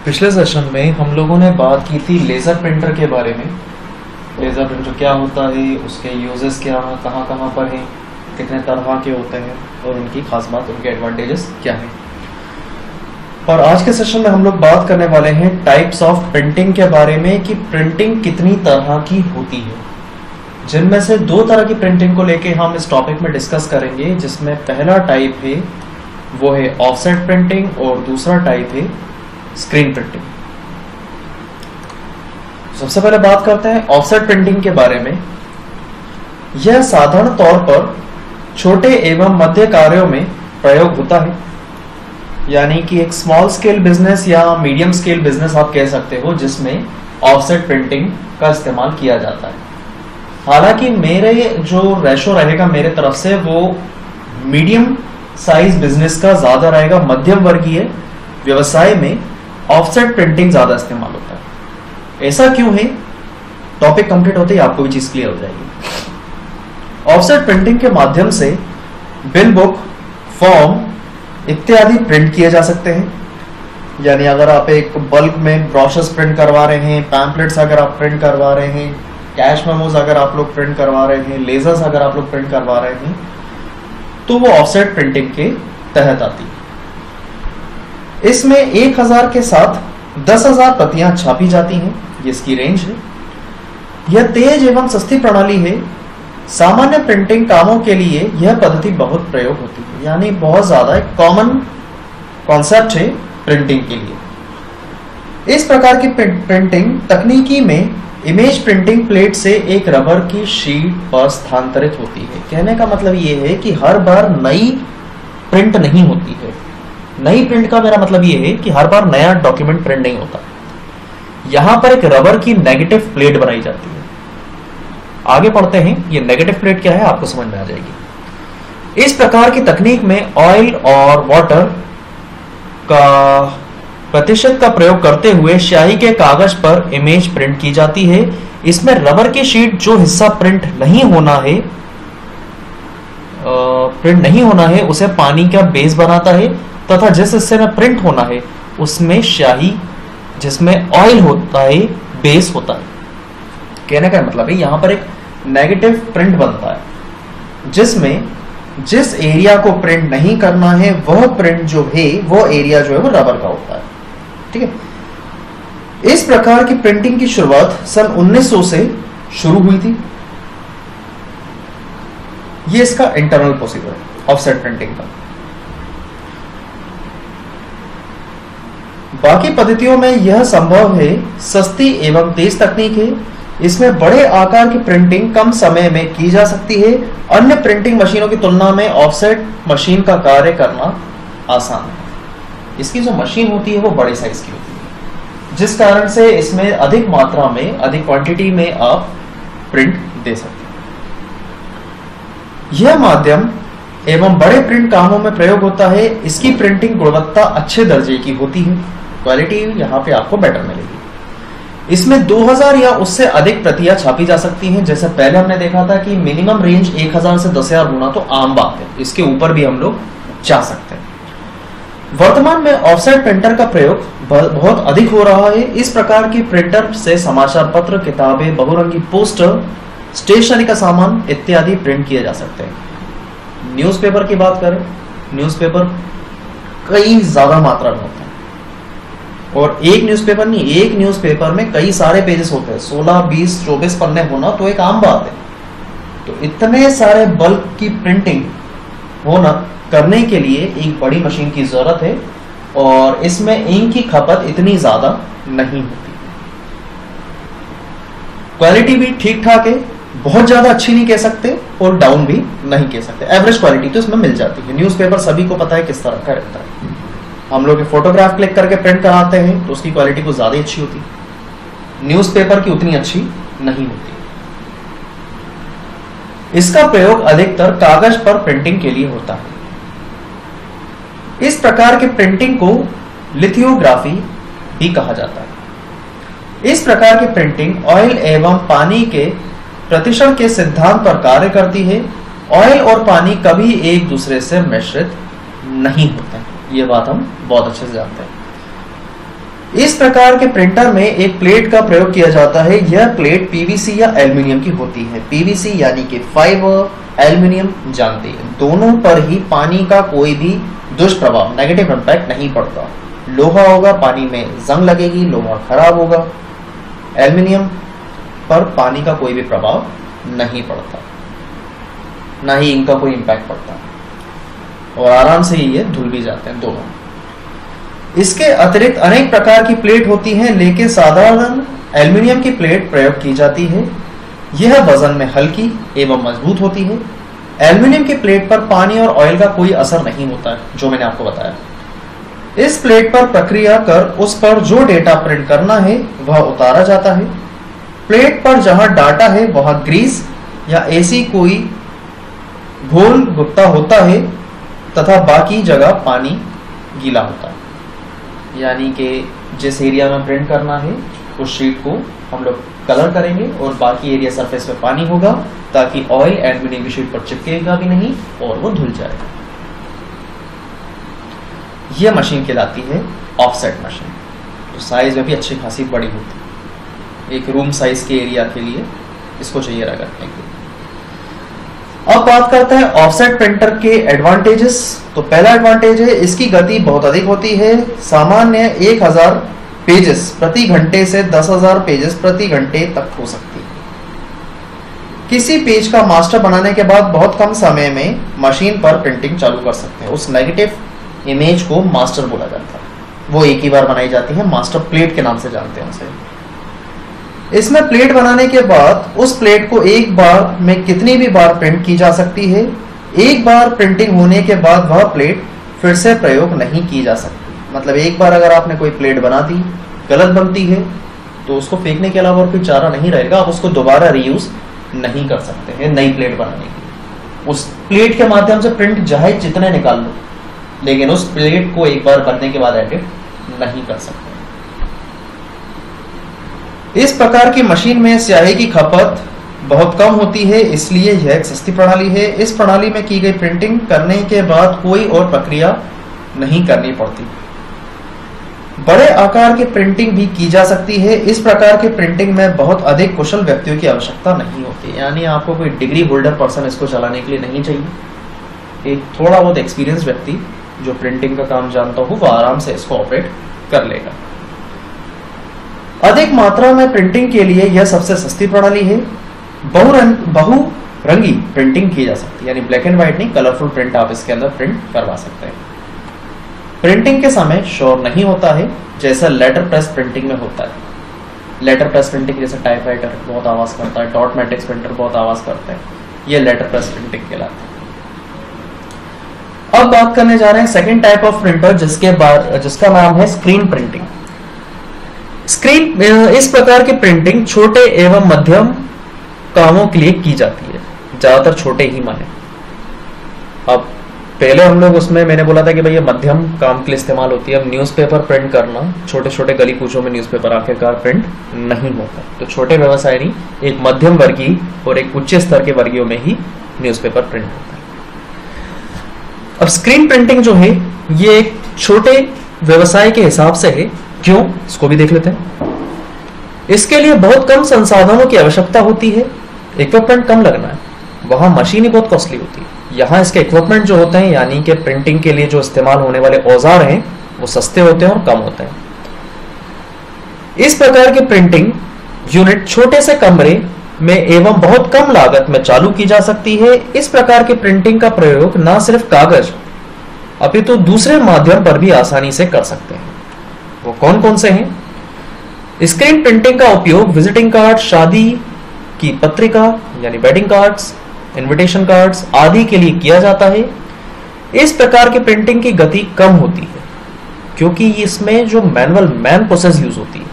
पिछले सेशन में हम लोगों ने बात की थी लेज़र प्रिंटर के बारे में। लेज़र प्रिंटर क्या होता है, उसके यूजेस क्या हैं, कहाँ कहाँ पर हैं, कितने तरह के होते हैं और उनकी खास बात, उनके एडवांटेजेस क्या हैं। और आज के सेशन में हम लोग बात करने वाले हैं टाइप्स ऑफ प्रिंटिंग के बारे में कि प्रिंटिंग कितनी तरह की होती है, जिनमें से दो तरह की प्रिंटिंग को लेके हम इस टॉपिक में डिस्कस करेंगे। जिसमें पहला टाइप है वो है ऑफसेट प्रिंटिंग और दूसरा टाइप है स्क्रीन प्रिंटिंग। सबसे पहले बात करते हैं ऑफसेट प्रिंटिंग के बारे में। यह साधारण तौर पर छोटे एवं मध्य कार्यों में प्रयोग होता है, यानी कि एक स्मॉल स्केल बिजनेस या मीडियम स्केल बिजनेस आप कह सकते हो, जिसमें ऑफसेट प्रिंटिंग का इस्तेमाल किया जाता है। हालांकि मेरे जो रेशो रहेगा मेरे तरफ से वो मीडियम साइज बिजनेस का ज्यादा रहेगा, मध्यम वर्गीय व्यवसाय में ऑफसेट प्रिंटिंग ज्यादा इस्तेमाल होता है। ऐसा क्यों है, टॉपिक कंप्लीट होते ही आपको भी चीज क्लियर हो जाएगी। ऑफसेट प्रिंटिंग के माध्यम से बिल बुक, फॉर्म इत्यादि प्रिंट किए जा सकते हैं। यानी अगर आप एक बल्क में ब्रोशर्स प्रिंट करवा रहे हैं, पैम्पलेट्स अगर आप प्रिंट करवा रहे हैं, कैश मेमोज अगर आप लोग प्रिंट करवा रहे हैं, लेजर्स अगर आप लोग प्रिंट करवा रहे हैं, तो वो ऑफसेट प्रिंटिंग के तहत आती है। इसमें 1000 के साथ 10,000 प्रतियां छापी जाती हैं, ये इसकी रेंज है। यह तेज एवं सस्ती प्रणाली है। सामान्य प्रिंटिंग कामों के लिए यह पद्धति बहुत प्रयोग होती है, यानी बहुत ज्यादा एक कॉमन कॉन्सेप्ट है प्रिंटिंग के लिए। इस प्रकार की प्रिंटिंग तकनीकी में इमेज प्रिंटिंग प्लेट से एक रबर की शीट पर स्थानांतरित होती है। कहने का मतलब ये है कि हर बार नई प्रिंट नहीं होती है। नई प्रिंट का मेरा मतलब ये है कि हर बार नया डॉक्यूमेंट प्रिंट नहीं होता। यहां पर एक रबर की नेगेटिव प्लेट बनाई जाती है। आगे पढ़ते हैं, ये नेगेटिव प्लेट क्या है आपको समझ में आ जाएगी। इस प्रकार की तकनीक में ऑयल और वाटर का प्रतिशत का प्रयोग करते हुए स्याही के कागज पर इमेज प्रिंट की जाती है। इसमें रबर की शीट जो हिस्सा प्रिंट नहीं होना है उसे पानी का बेस बनाता है, तथा जिस हिस्से में प्रिंट होना है उसमें स्याही जिसमें ऑयल होता है बेस होता है। कहने का मतलब है यहां पर एक नेगेटिव प्रिंट बनता है, जिसमें जिस एरिया को प्रिंट नहीं करना है वह प्रिंट जो है वो एरिया जो है वो रबर का होता है। ठीक है। इस प्रकार की प्रिंटिंग की शुरुआत सन 1900 से शुरू हुई थी। ये इसका इंटरनल प्रोसीजर है ऑफसेट प्रिंटिंग का। बाकी पद्धतियों में यह संभव है। सस्ती एवं तेज तकनीक है। इसमें बड़े आकार की प्रिंटिंग कम समय में की जा सकती है। अन्य प्रिंटिंग मशीनों की तुलना में ऑफसेट मशीन का कार्य करना आसान है। इसकी जो मशीन होती है वो बड़े साइज की होती है, जिस कारण से इसमें अधिक मात्रा में, अधिक क्वांटिटी में आप प्रिंट दे सकते हैं। यह माध्यम एवं बड़े प्रिंट कामों में प्रयोग होता है। इसकी प्रिंटिंग गुणवत्ता अच्छे दर्जे की होती है। क्वालिटी यहाँ पे आपको बेटर मिलेगी। इसमें 2000 या उससे अधिक प्रतियां छापी जा सकती हैं। जैसे पहले हमने देखा था कि मिनिमम रेंज 1000 से 10,000 गुना तो आम बात है, इसके ऊपर भी हम लोग जा सकते हैं। वर्तमान में ऑफसेट प्रिंटर का प्रयोग बहुत अधिक हो रहा है। इस प्रकार की प्रिंटर से समाचार पत्र, किताबें, बहुरंगी पोस्टर, स्टेशनरी का सामान इत्यादि प्रिंट किए जा सकते हैं। न्यूज़पेपर की बात करें, न्यूज़पेपर कई ज्यादा मात्रा में होता है, और एक न्यूज़पेपर नहीं, एक न्यूज़पेपर में कई सारे पेजेस होते हैं। 16, 20, 24 पन्ने होना तो एक आम बात है। तो इतने सारे बल्क की प्रिंटिंग होना करने के लिए एक बड़ी मशीन की जरूरत है, और इसमें इंक की खपत इतनी ज्यादा नहीं होती। क्वालिटी भी ठीक ठाक है, बहुत ज्यादा अच्छी नहीं कह सकते और डाउन भी नहीं कह सकते। एवरेज क्वालिटी तो इसमें मिल जाती है। न्यूज़पेपर सभी को पता है किस तरह का रहता है। हम लोग फोटोग्राफ क्लिक करके प्रिंट कराते हैं तो उसकी क्वालिटी कुछ ज्यादा अच्छी होती है, न्यूज़पेपर की उतनी अच्छी नहीं होती। इसका प्रयोग अधिकतर कागज पर प्रिंटिंग के लिए होता है। इस प्रकार की प्रिंटिंग को लिथोग्राफी भी कहा जाता है। इस प्रकार की प्रिंटिंग ऑयल एवं पानी के प्रतिशत के सिद्धांत पर कार्य करती है। ऑयल और पानी कभी एक दूसरे से मिश्रित नहीं होते। ये बात हम बहुत अच्छे से जानते हैं। इस प्रकार के प्रिंटर में एक प्लेट का प्रयोग किया जाता है। यह प्लेट पीवीसी या एल्युमिनियम की होती है। पीवीसी यानी कि फाइबर, एल्युमिनियम जानते हैं, दोनों पर ही पानी का कोई भी दुष्प्रभाव, नेगेटिव इंपैक्ट नहीं पड़ता। लोहा होगा, पानी में जंग लगेगी, लोहा खराब होगा। एल्युमिनियम पर पानी का कोई भी प्रभाव नहीं पड़ता, ना ही इनका कोई इंपैक्ट पड़ता, और आराम से ये धुल भी जाते हैं दोनों। इसके अतिरिक्त अनेक प्रकार की प्लेट होती हैं, लेकिन साधारण एल्युमिनियम की प्लेट प्रयोग की जाती है। यह वजन में हल्की एवं मजबूत होती है। एल्युमिनियम की प्लेट पर पानी और ऑयल का कोई असर नहीं होता है, जो मैंने आपको बताया। इस प्लेट पर प्रक्रिया कर उस पर जो डेटा प्रिंट करना है वह उतारा जाता है। प्लेट पर जहां डाटा है वहां ग्रीस या ऐसी कोई घोल गुप्ता होता है तथा बाकी जगह पानी गीला होता है। यानी कि जिस एरिया में प्रिंट करना है उस शीट को हम लोग कलर करेंगे और बाकी एरिया सरफेस पे पानी होगा, ताकि ऑयल एल्युमिनियम की शीट पर चिपकेगा भी नहीं और वो धुल जाएगा। यह मशीन कहलाती है ऑफसेट मशीन, जो साइज में भी अच्छी खासी बड़ी होती है। एक रूम साइज के एरिया के लिए इसको चाहिए रखने के लिए। अब बात करते हैं ऑफसेट प्रिंटर के एडवांटेजेस। तो पहला एडवांटेज है इसकी गति बहुत अधिक होती है। सामान्य 1000 पेजेस प्रति घंटे से 10,000 पेजेस प्रति घंटे तक हो सकती है। किसी पेज का मास्टर बनाने के बाद बहुत कम समय में मशीन पर प्रिंटिंग चालू कर सकते हैं। उस नेगेटिव इमेज को मास्टर बोला जाता है। वो एक ही बार बनाई जाती है, मास्टर प्लेट के नाम से जानते हैं उसे। इसमें प्लेट बनाने के बाद उस प्लेट को एक बार में कितनी भी बार प्रिंट की जा सकती है। एक बार प्रिंटिंग होने के बाद वह प्लेट फिर से प्रयोग नहीं की जा सकती। मतलब एक बार अगर आपने कोई प्लेट बना दी, गलत बनती है, तो उसको फेंकने के अलावा और कोई चारा नहीं रहेगा। आप उसको दोबारा रीयूज नहीं कर सकते हैं नई प्लेट बनाने के लिए। उस प्लेट के माध्यम से प्रिंट चाहे जितने निकाल लो, लेकिन उस प्लेट को एक बार बनने के बाद एडिट नहीं कर सकते। इस प्रकार की मशीन में स्याही की खपत बहुत कम होती है, इसलिए यह एक सस्ती प्रणाली है। इस प्रणाली में की गई प्रिंटिंग करने के बाद कोई और प्रक्रिया नहीं करनी पड़ती। बड़े आकार की प्रिंटिंग भी की जा सकती है। इस प्रकार की प्रिंटिंग में बहुत अधिक कुशल व्यक्तियों की आवश्यकता नहीं होती, यानी आपको कोई डिग्री होल्डर पर्सन इसको चलाने के लिए नहीं चाहिए। एक थोड़ा बहुत एक्सपीरियंस व्यक्ति जो प्रिंटिंग का काम जानता हो वो आराम से इसको ऑपरेट कर लेगा। अधिक मात्रा में प्रिंटिंग के लिए यह सबसे सस्ती प्रणाली है। बहुरंगी प्रिंटिंग की जा सकती है, यानी ब्लैक एंड व्हाइट नहीं, कलरफुल प्रिंट आप इसके अंदर प्रिंट करवा सकते हैं। प्रिंटिंग के समय शोर नहीं होता है, जैसा लेटर प्रेस प्रिंटिंग में होता है। लेटर प्रेस प्रिंटिंग जैसे टाइपराइटर बहुत आवाज करता है, डॉट मैट्रिक्स प्रिंटर बहुत आवाज करते हैं, ये लेटर प्रेस प्रिंटिंग कहलाता है। अब बात करने जा रहे हैं सेकंड टाइप ऑफ प्रिंटर, जिसका नाम है स्क्रीन प्रिंटिंग। इस प्रकार की प्रिंटिंग छोटे एवं मध्यम कामों के लिए की जाती है, ज्यादातर छोटे ही माने। अब पहले हम लोग उसमें मैंने बोला था कि भाई ये मध्यम काम के लिए इस्तेमाल होती है। अब न्यूज़पेपर प्रिंट करना, छोटे छोटे गली कूचों में न्यूज़पेपर आखिरकार प्रिंट नहीं होता, तो छोटे व्यवसाय नहीं, एक मध्यम वर्गीय और एक उच्च स्तर के वर्गीयों में ही न्यूज़पेपर प्रिंट होता है। अब स्क्रीन प्रिंटिंग जो है ये एक छोटे व्यवसाय के हिसाब से है। क्यों, इसको भी देख लेते हैं। इसके लिए बहुत कम संसाधनों की आवश्यकता होती है, इक्विपमेंट कम लगना है। वहां मशीन ही बहुत कॉस्टली होती है। यहाँ इसके इक्विपमेंट जो होते हैं, यानी कि प्रिंटिंग के लिए जो इस्तेमाल होने वाले औजार हैं, वो सस्ते होते हैं और कम होते हैं। इस प्रकार की प्रिंटिंग यूनिट छोटे से कमरे में एवं बहुत कम लागत में चालू की जा सकती है। इस प्रकार की प्रिंटिंग का प्रयोग न सिर्फ कागज अपितु दूसरे माध्यम पर भी आसानी से कर सकते हैं। वो कौन कौन से हैं? स्क्रीन प्रिंटिंग का उपयोग विजिटिंग कार्ड, शादी की पत्रिका यानी वेडिंग कार्ड्स, इनविटेशन कार्ड्स आदि के लिए किया जाता है। इस प्रकार की प्रिंटिंग की गति कम होती है, क्योंकि इसमें जो मैनुअल मैन प्रोसेस यूज होती है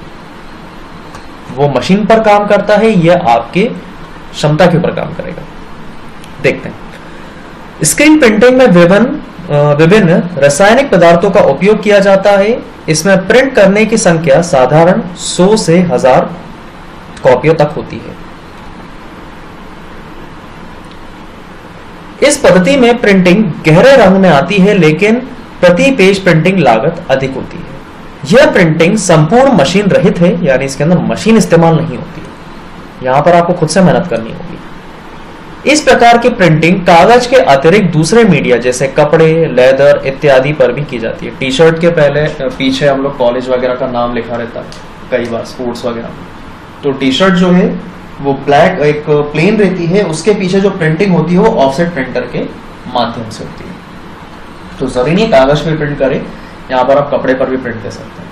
वो मशीन पर काम करता है, यह आपके क्षमता के ऊपर काम करेगा। देखते हैं। स्क्रीन प्रिंटिंग में विभिन्न रासायनिक पदार्थों का उपयोग किया जाता है। इसमें प्रिंट करने की संख्या साधारण 100 से 1000 कॉपियों तक होती है। इस पद्धति में प्रिंटिंग गहरे रंग में आती है, लेकिन प्रति पेज प्रिंटिंग लागत अधिक होती है। यह प्रिंटिंग संपूर्ण मशीन रहित है, यानी इसके अंदर मशीन इस्तेमाल नहीं होती है। यहां पर आपको खुद से मेहनत करनी होगी। इस प्रकार की प्रिंटिंग कागज के अतिरिक्त दूसरे मीडिया जैसे कपड़े, लेदर इत्यादि पर भी की जाती है। टी शर्ट के पहले पीछे हम लोग कॉलेज वगैरह का नाम लिखा रहता है कई बार स्पोर्ट्स वगैरह में, तो टी शर्ट जो है वो ब्लैक एक प्लेन रहती है, उसके पीछे जो प्रिंटिंग होती है वो ऑफसेट प्रिंटर के माध्यम से होती है। तो जरूरी नहीं कागज पे प्रिंट करें, यहां पर आप कपड़े पर भी प्रिंट दे सकते हैं।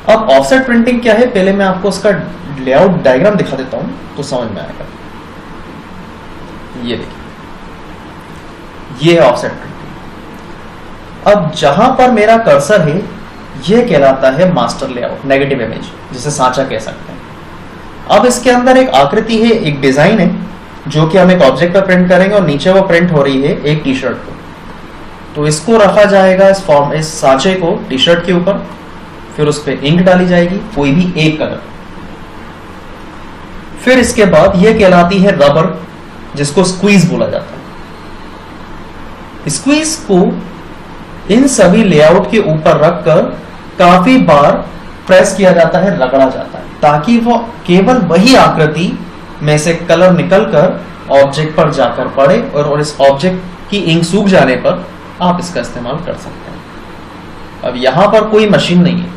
अब ऑफसेट प्रिंटिंग क्या है, पहले मैं आपको उसका लेआउट डायग्राम दिखा देता हूं तो समझ में आएगा। ये देखिए, ये है ऑफसेट प्रिंटिंग। अब जहां पर मेरा कर्सर है यह कहलाता है मास्टर लेआउट, नेगेटिव इमेज, जिसे सांचा कह सकते हैं। अब इसके अंदर एक आकृति है, एक डिजाइन है, जो कि हम एक ऑब्जेक्ट पर प्रिंट करेंगे और नीचे वो प्रिंट हो रही है एक टी शर्ट पर। तो इसको रखा जाएगा इस सांचे को टी शर्ट के ऊपर, फिर उस पर इंक डाली जाएगी, कोई भी एक कलर। फिर इसके बाद यह कहलाती है रबर, जिसको स्क्वीज बोला जाता है। स्क्वीज को इन सभी लेआउट के ऊपर रखकर काफी बार प्रेस किया जाता है, रगड़ा जाता है, ताकि वो केवल वही आकृति में से कलर निकलकर ऑब्जेक्ट पर जाकर पड़े और इस ऑब्जेक्ट की इंक सूख जाने पर आप इसका इस्तेमाल कर सकते हैं। अब यहां पर कोई मशीन नहीं है,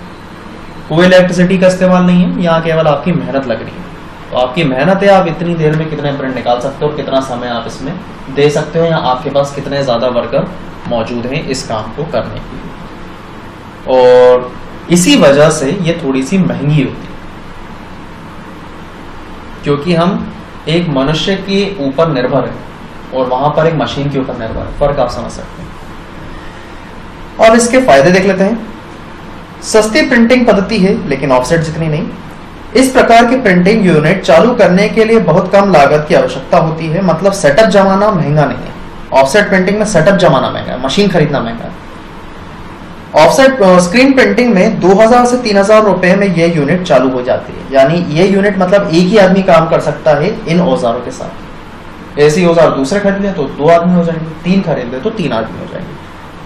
कोई इलेक्ट्रिसिटी का इस्तेमाल नहीं है, यहां केवल आपकी मेहनत लग रही है। तो आपकी मेहनत है, आप इतनी देर में कितने प्रिंट निकाल सकते हो, कितना समय आप इसमें दे सकते हो, या आपके पास कितने ज्यादा वर्कर मौजूद हैं इस काम को करने के लिए। और इसी वजह से ये थोड़ी सी महंगी होती है, क्योंकि हम एक मनुष्य के ऊपर निर्भर है और वहां पर एक मशीन के ऊपर निर्भर है। फर्क आप समझ सकते हैं। और इसके फायदे देख लेते हैं। सस्ती प्रिंटिंग पद्धति है, लेकिन ऑफसेट जितनी नहीं। इस प्रकार की प्रिंटिंग यूनिट चालू करने के लिए बहुत कम लागत की आवश्यकता होती है, मतलब सेटअप जमाना महंगा नहीं है। ऑफसेट प्रिंटिंग में सेटअप जमाना महंगा है, मशीन खरीदना महंगा है। ऑफसेट स्क्रीन प्रिंटिंग में 2000 से 3000 रुपए में यह यूनिट चालू हो जाती है, यानी यह यूनिट मतलब एक ही आदमी काम कर सकता है इन औजारों के साथ। ऐसे औजार दूसरे खरीद ले तो 2 आदमी हो जाएंगे, 3 खरीद ले तो 3 आदमी हो जाएंगे।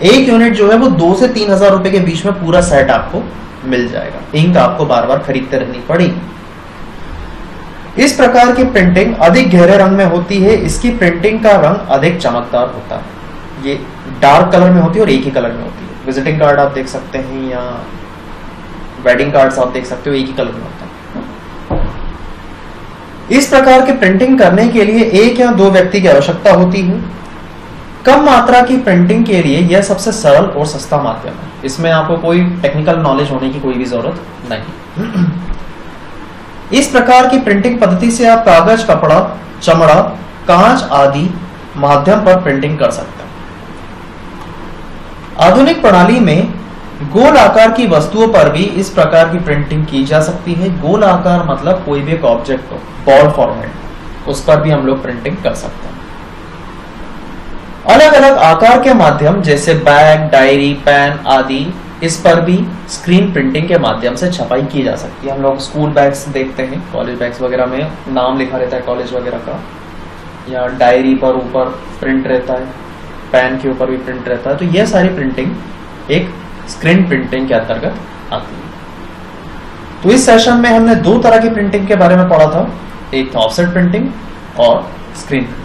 एक यूनिट जो है वो 2 से 3000 रुपए के बीच में पूरा सेट आपको मिल जाएगा। इंक आपको बार बार खरीदते रहनी पड़ेगी। इस प्रकार की प्रिंटिंग अधिक गहरे रंग में होती है, इसकी प्रिंटिंग का रंग अधिक चमकदार होता है। ये डार्क कलर में होती है और एक ही कलर में होती है। विजिटिंग कार्ड आप देख सकते हैं या वेडिंग कार्ड्स आप देख सकते हो, एक ही कलर में होता है। इस प्रकार की प्रिंटिंग करने के लिए 1 या 2 व्यक्ति की आवश्यकता होती है। कम मात्रा की प्रिंटिंग के लिए यह सबसे सरल और सस्ता माध्यम है। इसमें आपको कोई टेक्निकल नॉलेज होने की कोई भी जरूरत नहीं। इस प्रकार की प्रिंटिंग पद्धति से आप कागज, कपड़ा, चमड़ा, कांच आदि माध्यम पर प्रिंटिंग कर सकते हैं। आधुनिक प्रणाली में गोल आकार की वस्तुओं पर भी इस प्रकार की प्रिंटिंग की जा सकती है। गोल आकार मतलब कोई भी एक ऑब्जेक्ट हो, बॉल फॉर्मेट, उस पर भी हम लोग प्रिंटिंग कर सकते हैं। अलग अलग आकार के माध्यम जैसे बैग, डायरी, पेन आदि, इस पर भी स्क्रीन प्रिंटिंग के माध्यम से छपाई की जा सकती है। हम लोग स्कूल बैग्स देखते हैं, कॉलेज बैग्स वगैरह में नाम लिखा रहता है कॉलेज वगैरह का, या डायरी पर ऊपर प्रिंट रहता है, पेन के ऊपर भी प्रिंट रहता है। तो यह सारी प्रिंटिंग एक स्क्रीन प्रिंटिंग के अंतर्गत आती है। तो इस सेशन में हमने 2 तरह की प्रिंटिंग के बारे में पढ़ा था, एक था ऑफसेट प्रिंटिंग और स्क्रीन प्रिंटिंग।